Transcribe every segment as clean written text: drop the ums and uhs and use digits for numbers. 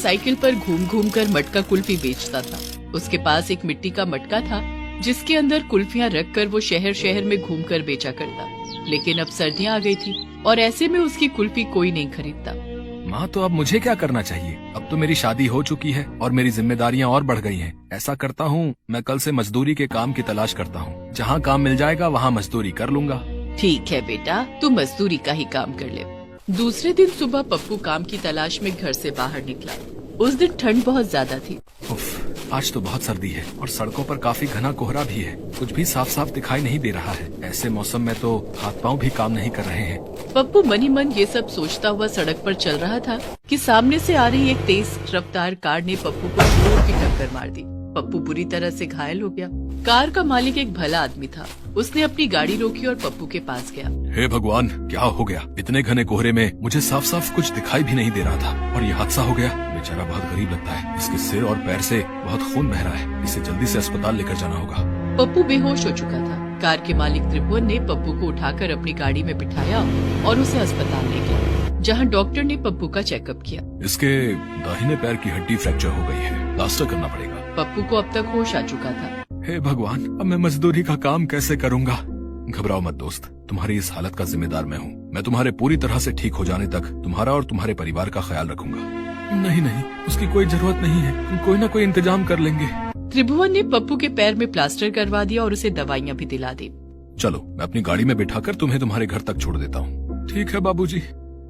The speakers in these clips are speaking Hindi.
साइकिल पर घूम घूम कर मटका कुल्फी बेचता था। उसके पास एक मिट्टी का मटका था जिसके अंदर कुल्फियां रखकर वो शहर शहर में घूमकर बेचा करता। लेकिन अब सर्दियां आ गई थी और ऐसे में उसकी कुल्फी कोई नहीं खरीदता। माँ, तो अब मुझे क्या करना चाहिए? अब तो मेरी शादी हो चुकी है और मेरी जिम्मेदारियाँ और बढ़ गई हैं। ऐसा करता हूँ, मैं कल से मजदूरी के काम की तलाश करता हूँ। जहाँ काम मिल जाएगा वहाँ मजदूरी कर लूंगा। ठीक है बेटा, तू मजदूरी का ही काम कर ले। दूसरे दिन सुबह पप्पू काम की तलाश में घर से बाहर निकला। उस दिन ठंड बहुत ज्यादा थी। उफ, आज तो बहुत सर्दी है और सड़कों पर काफी घना कोहरा भी है। कुछ भी साफ साफ दिखाई नहीं दे रहा है। ऐसे मौसम में तो हाथ पांव भी काम नहीं कर रहे हैं। पप्पू मनी मन ये सब सोचता हुआ सड़क पर चल रहा था कि सामने से आ रही एक तेज रफ्तार कार ने पप्पू को जोर की टक्कर मार दी। पप्पू बुरी तरह से घायल हो गया। कार का मालिक एक भला आदमी था। उसने अपनी गाड़ी रोकी और पप्पू के पास गया। हे भगवान, क्या हो गया? इतने घने कोहरे में मुझे साफ साफ कुछ दिखाई भी नहीं दे रहा था और ये हादसा हो गया। बेचारा बहुत गरीब लगता है। इसके सिर और पैर से बहुत खून बह रहा है। इसे जल्दी से अस्पताल लेकर जाना होगा। पप्पू बेहोश हो चुका था। कार के मालिक त्रिभुवन ने पप्पू को उठाकर अपनी गाड़ी में बिठाया और उसे अस्पताल ले गया, जहाँ डॉक्टर ने पप्पू का चेकअप किया। इसके दाहिने पैर की हड्डी फ्रैक्चर हो गई है। प्लास्टर करना पड़ेगा। पप्पू को अब तक होश आ चुका था। हे भगवान, अब मैं मजदूरी का काम कैसे करूँगा? घबराओ मत दोस्त, तुम्हारी इस हालत का जिम्मेदार मैं हूँ। मैं तुम्हारे पूरी तरह से ठीक हो जाने तक तुम्हारा और तुम्हारे परिवार का ख्याल रखूंगा। नहीं नहीं, उसकी कोई जरूरत नहीं है। हम कोई न कोई इंतजाम कर लेंगे। त्रिभुवन ने पप्पू के पैर में प्लास्टर करवा दिया और उसे दवाइयाँ भी दिला दी। चलो, मैं अपनी गाड़ी में बिठाकर तुम्हें तुम्हारे घर तक छोड़ देता हूँ। ठीक है बाबूजी।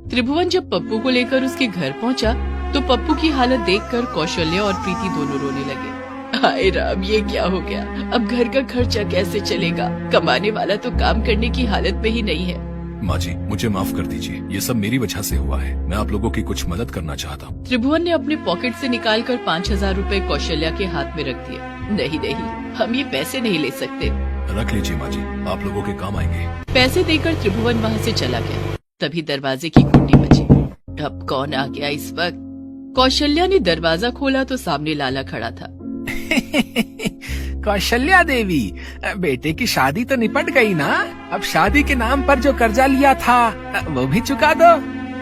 त्रिभुवन जब पप्पू को लेकर उसके घर पहुंचा तो पप्पू की हालत देखकर कौशल्या और प्रीति दोनों रोने लगे। हाय राम, ये क्या हो गया? अब घर का खर्चा कैसे चलेगा? कमाने वाला तो काम करने की हालत में ही नहीं है। माँ जी, मुझे माफ कर दीजिए। ये सब मेरी वजह से हुआ है। मैं आप लोगों की कुछ मदद करना चाहता हूँ। त्रिभुवन ने अपने पॉकेट से निकालकर 5,000 रुपए कौशल्या के हाथ में रख दिए। नहीं नहीं, हम ये पैसे नहीं ले सकते। रख लीजिए माँ जी, आप लोगों के काम आएंगे। पैसे देकर त्रिभुवन वहाँ से चला गया। तभी दरवाजे की घंटी बजी। अब कौन आ गया इस वक्त? कौशल्या ने दरवाजा खोला तो सामने लाला खड़ा था। कौशल्या देवी, बेटे की शादी तो निपट गई ना? अब शादी के नाम पर जो कर्जा लिया था वो भी चुका दो।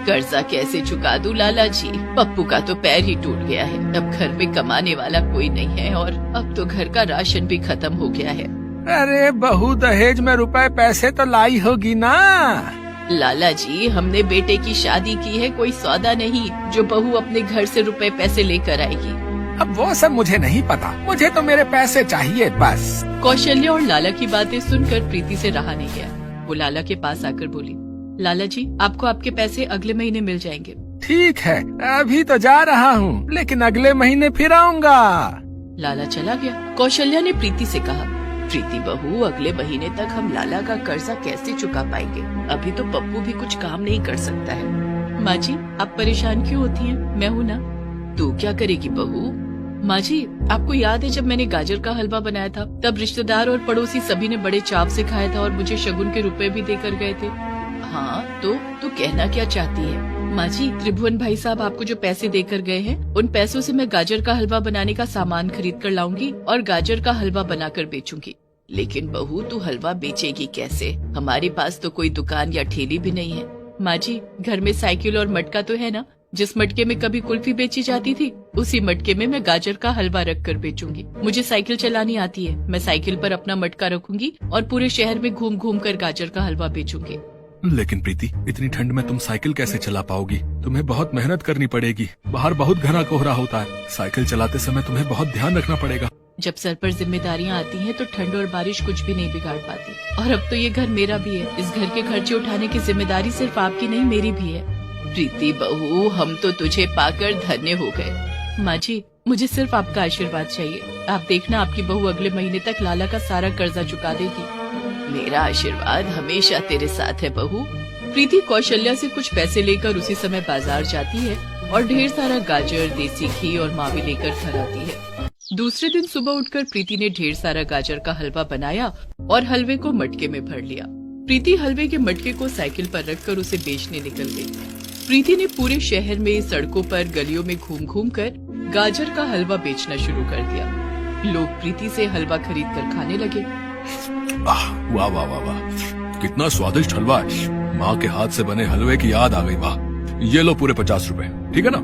कर्जा कैसे चुका दूं लाला जी? पप्पू का तो पैर ही टूट गया है। अब घर में कमाने वाला कोई नहीं है और अब तो घर का राशन भी खत्म हो गया है। अरे बहू दहेज में रुपए पैसे तो लाई होगी ना? लाला जी, हमने बेटे की शादी की है, कोई सौदा नहीं जो बहू अपने घर से रुपए पैसे लेकर आएगी। अब वो सब मुझे नहीं पता, मुझे तो मेरे पैसे चाहिए बस। कौशल्या और लाला की बातें सुनकर प्रीति से रहा नहीं गया। वो लाला के पास आकर बोली, लाला जी, आपको आपके पैसे अगले महीने मिल जाएंगे। ठीक है, अभी तो जा रहा हूँ, लेकिन अगले महीने फिर आऊँगा। लाला चला गया। कौशल्या ने प्रीति से कहा, प्रीति बहू, अगले महीने तक हम लाला का कर्जा कैसे चुका पाएंगे? अभी तो पप्पू भी कुछ काम नहीं कर सकता है। माँ जी, आप परेशान क्यों होती हैं? मैं हूँ ना। तू क्या करेगी बहू? माँ जी, आपको याद है जब मैंने गाजर का हलवा बनाया था, तब रिश्तेदार और पड़ोसी सभी ने बड़े चाव से खाया था और मुझे शगुन के रुपए भी देकर गए थे। हाँ, तो तू कहना क्या चाहती है? माँ जी, त्रिभुवन भाई साहब आपको जो पैसे देकर गए हैं, उन पैसों से मैं गाजर का हलवा बनाने का सामान खरीद कर लाऊंगी और गाजर का हलवा बनाकर बेचूंगी। लेकिन बहू, तू हलवा बेचेगी कैसे? हमारे पास तो कोई दुकान या ठेली भी नहीं है। माँ जी, घर में साइकिल और मटका तो है ना? जिस मटके में कभी कुल्फी बेची जाती थी, उसी मटके में मैं गाजर का हलवा रख कर बेचूंगी। मुझे साइकिल चलानी आती है। मैं साइकिल पर अपना मटका रखूंगी और पूरे शहर में घूम घूम कर गाजर का हलवा बेचूंगी। लेकिन प्रीति, इतनी ठंड में तुम साइकिल कैसे चला पाओगी? तुम्हें बहुत मेहनत करनी पड़ेगी। बाहर बहुत घना कोहरा होता है। साइकिल चलाते समय तुम्हें बहुत ध्यान रखना पड़ेगा। जब सर पर जिम्मेदारियाँ आती हैं तो ठंड और बारिश कुछ भी नहीं बिगाड़ पाती। और अब तो ये घर मेरा भी है। इस घर के खर्चे उठाने की जिम्मेदारी सिर्फ आपकी नहीं, मेरी भी है। प्रीति बहू, हम तो तुझे पाकर धन्य हो गए। माँ जी, मुझे सिर्फ आपका आशीर्वाद चाहिए। आप देखना, आपकी बहू अगले महीने तक लाला का सारा कर्जा चुका देगी। मेरा आशीर्वाद हमेशा तेरे साथ है बहू। प्रीति कौशल्या से कुछ पैसे लेकर उसी समय बाजार जाती है और ढेर सारा गाजर, देसी घी और मावी लेकर घर आती है। दूसरे दिन सुबह उठकर प्रीति ने ढेर सारा गाजर का हलवा बनाया और हलवे को मटके में भर लिया। प्रीति हलवे के मटके को साइकिल पर रखकर उसे बेचने निकल गई। प्रीति ने पूरे शहर में सड़कों पर गलियों में घूम घूम कर गाजर का हलवा बेचना शुरू कर दिया। लोग प्रीति से हलवा खरीद कर खाने लगे। वाह वाह वाह वाह, कितना स्वादिष्ट हलवा है। माँ के हाथ से बने हलवे की याद आ गई। वाह, ये लो पूरे 50 रुपए, ठीक है ना?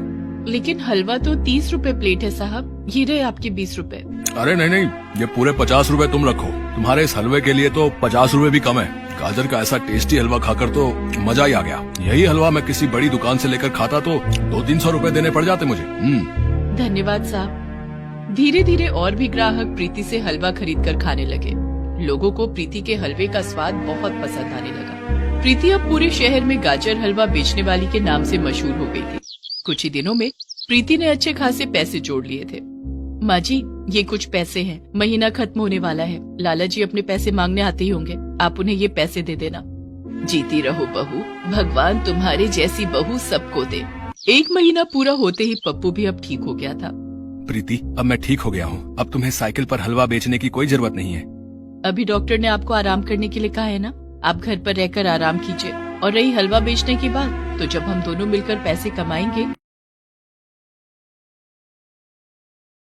लेकिन हलवा तो 30 रुपए प्लेट है साहब, ये रहे आपके 20 रुपए। अरे नहीं नहीं, ये पूरे 50 रुपए तुम रखो। तुम्हारे इस हलवे के लिए तो 50 रुपए भी कम है। गाजर का ऐसा टेस्टी हलवा खाकर तो मजा ही आ गया। यही हलवा मैं किसी बड़ी दुकान से लेकर खाता तो 200-300 रुपए देने पड़ जाते मुझे। धन्यवाद साहब। धीरे धीरे और भी ग्राहक प्रीति से हलवा खरीद कर खाने लगे। लोगों को प्रीति के हलवे का स्वाद बहुत पसंद आने लगा। प्रीति अब पूरे शहर में गाजर हलवा बेचने वाली के नाम से मशहूर हो गई थी। कुछ ही दिनों में प्रीति ने अच्छे खासे पैसे जोड़ लिए थे। माँ जी, ये कुछ पैसे हैं, महीना खत्म होने वाला है। लाला जी अपने पैसे मांगने आते ही होंगे, आप उन्हें ये पैसे दे देना। जीती रहो बहू, भगवान तुम्हारे जैसी बहू सबको दे। 1 महीना पूरा होते ही पप्पू भी अब ठीक हो गया था। प्रीति, अब मैं ठीक हो गया हूँ। अब तुम्हें साइकिल पर हलवा बेचने की कोई जरूरत नहीं है। अभी डॉक्टर ने आपको आराम करने के लिए कहा है ना, आप घर पर रहकर आराम कीजिए। और रही हलवा बेचने की बात, तो जब हम दोनों मिलकर पैसे कमाएंगे